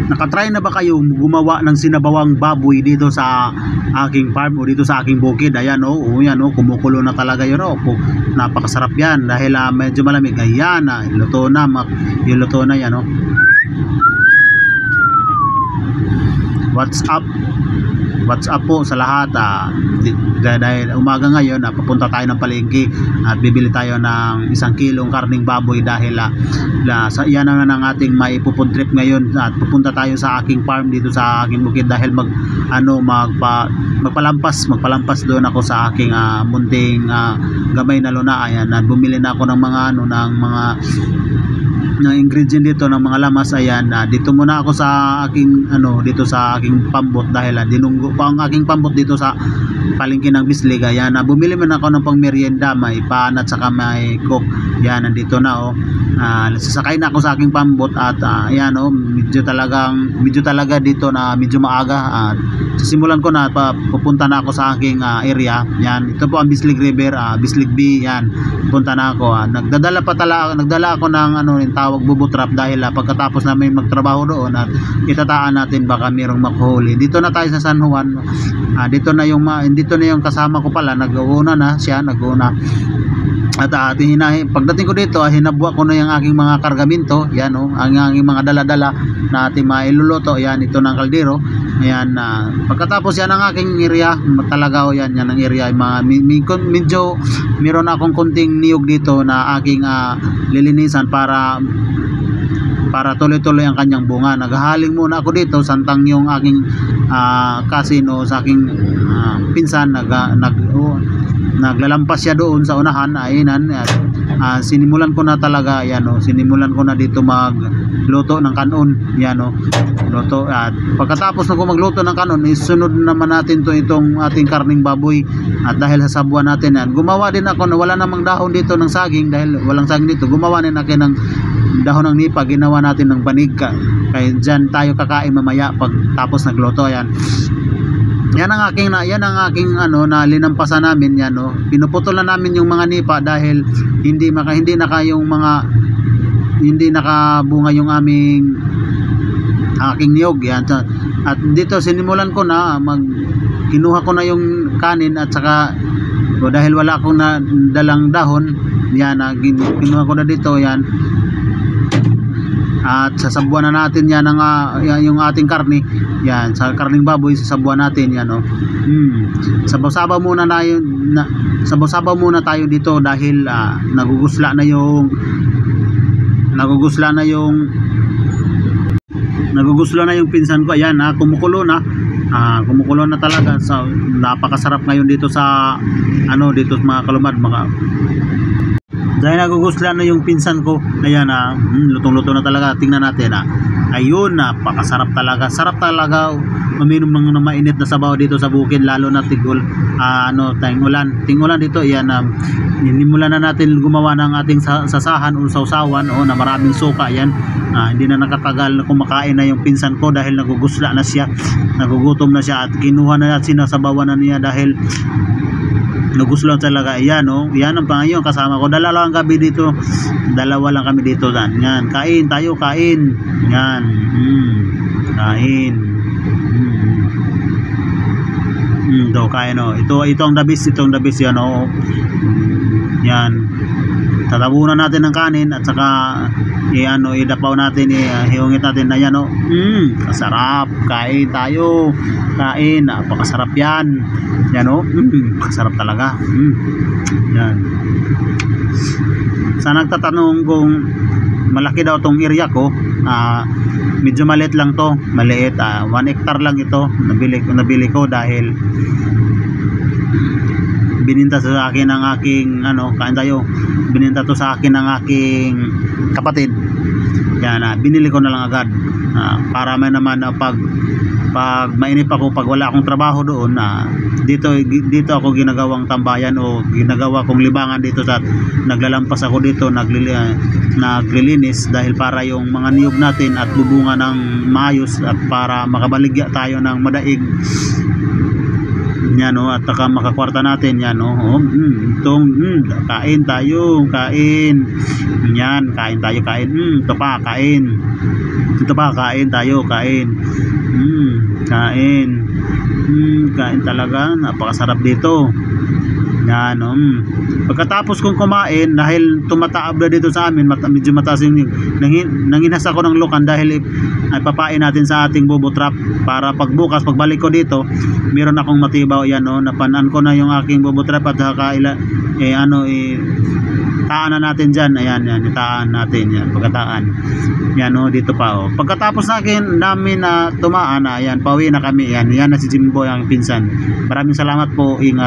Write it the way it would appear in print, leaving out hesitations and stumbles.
Nakatry na ba kayo gumawa ng sinabawang baboy dito sa aking farm o dito sa aking bukid? Ayan o, yan o, kumukulo na talaga yun o. Napakasarap yan dahil medyo malamig. Ayan, luto na, yung luto na yan o. What's up? What's up po sa lahat? Dahil umaga ngayon, papunta tayo ng palengke at bibili tayo ng 1 kilong karning baboy dahil yan naman ang ating may food trip ngayon at pupunta tayo sa aking farm dito sa aking bukid dahil magpalampas doon ako sa aking munting gamay na luna. Ayan, at bumili na ako ng mga ingredient dito ng mga lamas. Ayan, dito muna ako sa aking dito sa aking pambot dahil dinunggo pa ang aking pambot dito sa palengke ng Bislig. Ayan, bumili man ako ng pang merienda, may pan at saka may coke. Yan, nandito na sasakay na ako sa aking pambot at ayan medyo talaga dito na medyo maaga at sisimulan ko na pupunta na ako sa aking area. Yan, ito po ang Bislig River, Bislig B. Yan, punta na ako. Nagdala ako ng yung tawag bubutrap dahil pagkatapos namin magtrabaho doon at itataan natin baka mayroong makuhuli. Dito na tayo sa San Juan. Dito na yung kasama ko pala, nag-uuna na siya, at pagdating ko dito, hinabwa ko na yung aking mga kargamento. Yan ang aking mga dala-dala na ating mailuluto. Yan, ito ng kaldero. Ayan, pagkatapos yan ang aking area talaga. Yan ang area. Medyo meron akong kunting niyog dito na aking lilinisan para tuloy-tuloy ang kanyang bunga. Naghahaling muna ako dito, santang yung aking kasino sa aking pinsan naglalampas siya doon sa unahan. Ayun, sinimulan ko na talaga. Yan sinimulan ko na dito magluto ng kanon. Yan luto, at pagkatapos na ko magluto ng kanon, isunod naman natin itong ating karning baboy. At dahil sa sabuan natin yan, gumawa din ako na wala namang dahon dito ng saging dahil walang saging dito. Gumawa din ako ng dahon ng nipa, ginawa natin ng banig kaya dyan tayo kakain mamaya pag tapos nagluto. Yan ang aking na linampasan namin. Yan pinuputol na namin yung mga nipa dahil hindi nakabunga yung aking niyog. Yan, at dito sinimulan ko na kinuha ko na yung kanin at saka dahil wala akong dalang dahon. Yan, kinuha ko na dito. Yan, at sasabuan na natin yan yung ating karne. Yan, sa karning baboy sasabuan natin yan. Sabaw-sabaw muna tayo dito dahil nagugusla na yung pinsan ko. Ayan, kumukulo na talaga. Napakasarap ngayon dito sa dito mga kalumad, dahil nagugusla na yung pinsan ko. Ayan, lutong-luto na talaga. Tingnan natin. Ayun, napakasarap talaga. Sarap talaga uminom ng mainit na sabaw dito sa bukid, lalo na ting-ulan dito. Ayan, hinimulan na natin gumawa ng ating sasahan o sausawan na maraming suka. Ayan, hindi na nakatagal na kumakain na yung pinsan ko dahil nagugusla na siya, nagugutom na siya, at kinuha na at sinasabawan na niya dahil nagustuhan talaga. Ayan yan ang pangayon kasama ko. Dalawa lang kami dito. Yan, kain tayo, kain. Yan, kain. Kain ito ang dabis, yan yan, tatabunan natin ng kanin at saka idapaw natin, hiungit natin. Ayan kasarap. Kain tayo, kain. Napakasarap yan. Yan kasarap talaga. Yan, sa nagtatanong kung malaki daw tong area ko, medyo maliit lang to, 1 hectare lang ito. Nabili ko dahil bininta sa akin ng aking bininta to sa akin ng aking kapatid. Yan, binili ko na lang agad para may naman pag mainip ako, pag wala akong trabaho doon, dito ako ginagawang tambayan o ginagawa kong libangan dito, sa naglalampas ako dito, naglilinis dahil para yung mga niyog natin at bubunga ng maayos at para makabaligya tayo ng madaig. Yan at saka makakwarta natin. Yan kain tayo, kain. Yan, kain tayo, kain. Ito pa, kain. Dito pa, kain tayo, kain. Kain. Kain talaga, napakasarap dito. Yan, pagkatapos kong kumain, dahil tumataab na dito sa amin, medyo mataas yung nanginas ako ng lukan dahil ay papain natin sa ating bobo trap para pagbukas, pagbalik ko dito, meron akong matibaw. Yan, napanan ko na yung aking bobo trap at saka taan na natin dyan. Ayan, itaan natin yan, pagkataan yan, dito pa. Pagkatapos namin na tumaan, ayan, pauwi na kami. Yan na si Jimboy, ang pinsan. Maraming salamat po, ingat.